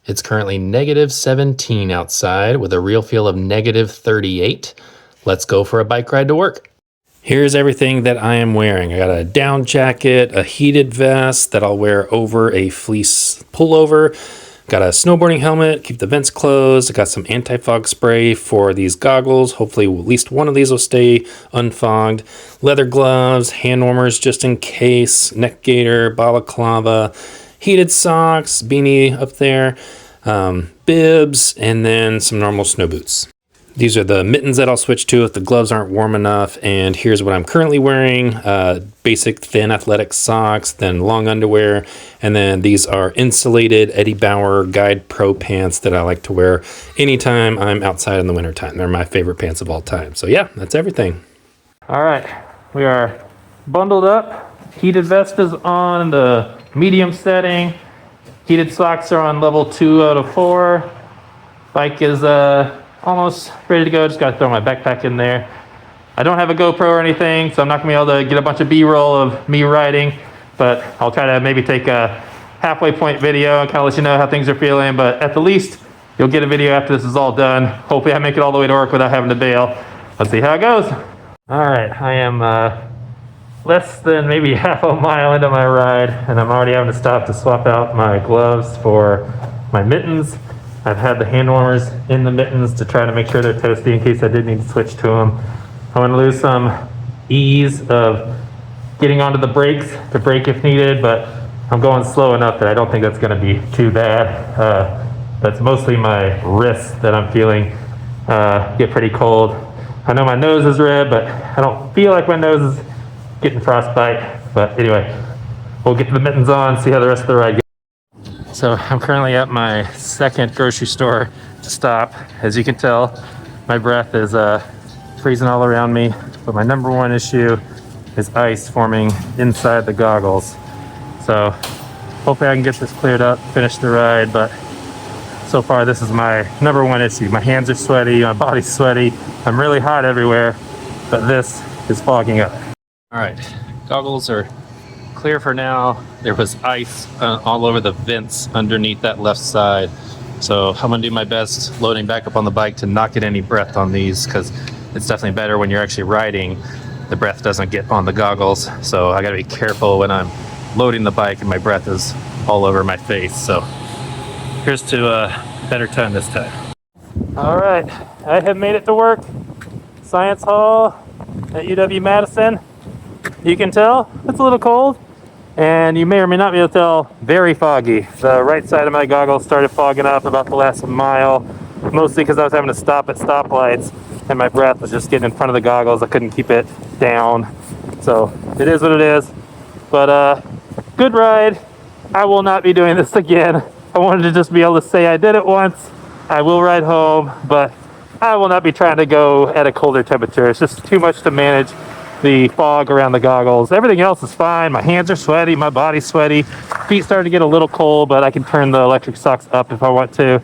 It's currently -17 outside with a real feel of -38. Let's go for a bike ride to work. Here's everything that I am wearing. I got a down jacket, a heated vest that I'll wear over a fleece pullover. Got a snowboarding helmet, keep the vents closed. I got some anti-fog spray for these goggles. Hopefully at least one of these will stay unfogged. Leather gloves, hand warmers just in case, neck gaiter, balaclava, heated socks, beanie up there, bibs, and then some normal snow boots. These are the mittens that I'll switch to if the gloves aren't warm enough. And here's what I'm currently wearing. Basic thin athletic socks, then long underwear. And then these are insulated Eddie Bauer Guide Pro pants that I like to wear anytime I'm outside in the wintertime. They're my favorite pants of all time. So yeah, that's everything. All right, we are bundled up. Heated vest is on the medium setting. Heated socks are on level 2 out of 4. Bike is almost ready to go. Just got to throw my backpack in there. I don't have a GoPro or anything, so I'm not gonna be able to get a bunch of B-roll of me riding, but I'll try to maybe take a halfway point video and kind of let you know how things are feeling. But at the least, you'll get a video after this is all done. Hopefully I make it all the way to work without having to bail. Let's see how it goes. All right, I am less than maybe half a mile into my ride, and I'm already having to stop to swap out my gloves for my mittens. I've had the hand warmers in the mittens to try to make sure they're toasty in case I did need to switch to them. I want to lose some ease of getting onto the brakes to brake if needed, but I'm going slow enough that I don't think that's going to be too bad. That's mostly my wrists that I'm feeling get pretty cold. I know my nose is red, but I don't feel like my nose is getting frostbite. But anyway, we'll get the mittens on, see how the rest of the ride goes. So I'm currently at my second grocery store to stop. As you can tell, my breath is freezing all around me, but my number one issue is ice forming inside the goggles. So hopefully I can get this cleared up, finish the ride, but so far this is my number one issue. My hands are sweaty, my body's sweaty, I'm really hot everywhere, but this is fogging up. All right, goggles are clear for now. There was ice all over the vents underneath that left side. So I'm gonna do my best loading back up on the bike to not get any breath on these, because it's definitely better when you're actually riding. The breath doesn't get on the goggles. So I gotta be careful when I'm loading the bike and my breath is all over my face. So here's to a better time this time. All right, I have made it to work. Science Hall at UW-Madison. You can tell it's a little cold, and you may or may not be able to tell, very foggy. The right side of my goggles started fogging up about the last mile, mostly because I was having to stop at stoplights and my breath was just getting in front of the goggles. I couldn't keep it down. So it is what it is. But good ride. I will not be doing this again. I wanted to just be able to say I did it once. I will ride home, but I will not be trying to go at a colder temperature. It's just too much to manage the fog around the goggles. Everything else is fine. My hands are sweaty, my body's sweaty. Feet starting to get a little cold, but I can turn the electric socks up if I want to.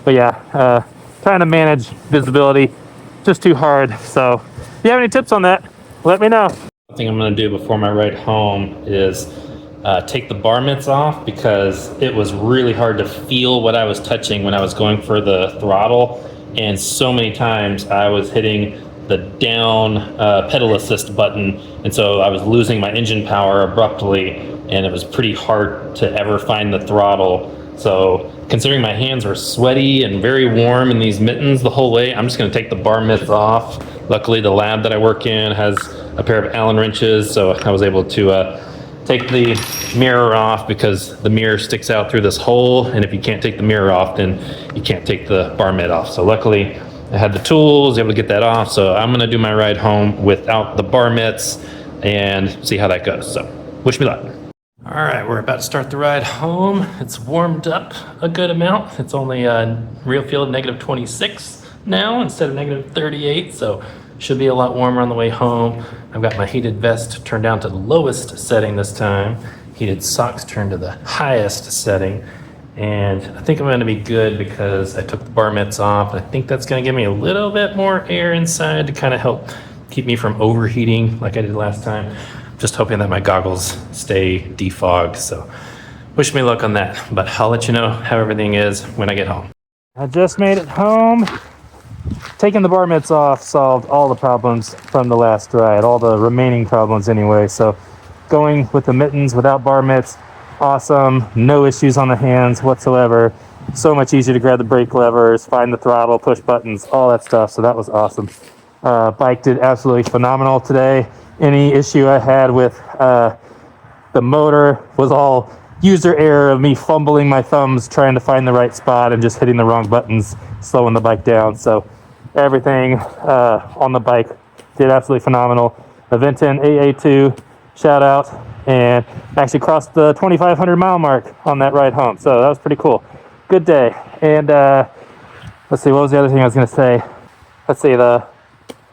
But yeah, trying to manage visibility, just too hard. So if you have any tips on that, let me know. The thing I'm gonna do before my ride home is take the bar mitts off, because it was really hard to feel what I was touching when I was going for the throttle. And so many times I was hitting the down pedal assist button, and so I was losing my engine power abruptly, and it was pretty hard to ever find the throttle. So considering my hands were sweaty and very warm in these mittens the whole way, I'm just going to take the bar mitts off. Luckily the lab that I work in has a pair of Allen wrenches, so I was able to take the mirror off, because the mirror sticks out through this hole, and if you can't take the mirror off, then you can't take the bar mitt off. So luckily I had the tools, able to get that off. So I'm gonna do my ride home without the bar mitts and see how that goes. So wish me luck. All right, we're about to start the ride home. It's warmed up a good amount. It's only a real feel of -26 now instead of -38. So should be a lot warmer on the way home. I've got my heated vest turned down to the lowest setting this time. Heated socks turned to the highest setting. And I think I'm gonna be good because I took the bar mitts off. I think that's gonna give me a little bit more air inside to kind of help keep me from overheating like I did last time. Just hoping that my goggles stay defogged. So Wish me luck on that, but I'll let you know how everything is when I get home. I just made it home. Taking the bar mitts off solved all the problems from the last ride, all the remaining problems anyway. So going with the mittens without bar mitts, awesome. No issues on the hands whatsoever. So much easier to grab the brake levers, find the throttle, push buttons, all that stuff. So that was awesome. Bike did absolutely phenomenal today. Any issue I had with the motor was all user error of me fumbling my thumbs trying to find the right spot and just hitting the wrong buttons, slowing the bike down. So everything on the bike did absolutely phenomenal. Aventon AA2, shout out, and actually crossed the 2,500 mile mark on that ride home. So that was pretty cool. Good day. And let's see, what was the other thing I was going to say? Let's see, the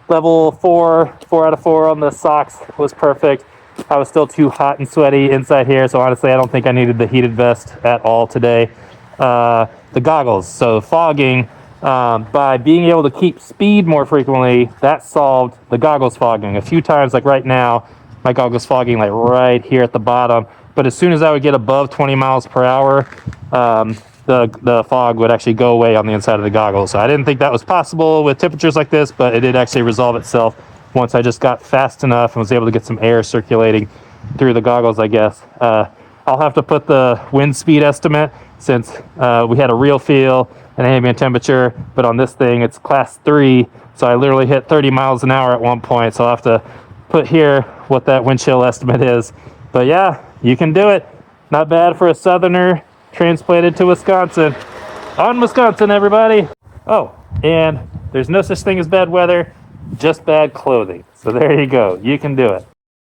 level 4 out of 4 on the socks was perfect. I was still too hot and sweaty inside here, so honestly I don't think I needed the heated vest at all today. The goggles, so fogging, by being able to keep speed more frequently, that solved the goggles fogging. A few times, like right now, my goggles fogging like right here at the bottom, but as soon as I would get above 20 miles per hour, the fog would actually go away on the inside of the goggles. So I didn't think that was possible with temperatures like this, but it did actually resolve itself once I just got fast enough and was able to get some air circulating through the goggles, I guess. I'll have to put the wind speed estimate since we had a real feel and ambient temperature, but on this thing it's class 3, so I literally hit 30 miles an hour at one point, so I'll have to put here what that wind chill estimate is. But yeah, you can do it. Not bad for a southerner transplanted to Wisconsin. On Wisconsin, everybody! Oh, and there's no such thing as bad weather, just bad clothing. So there you go. You can do it.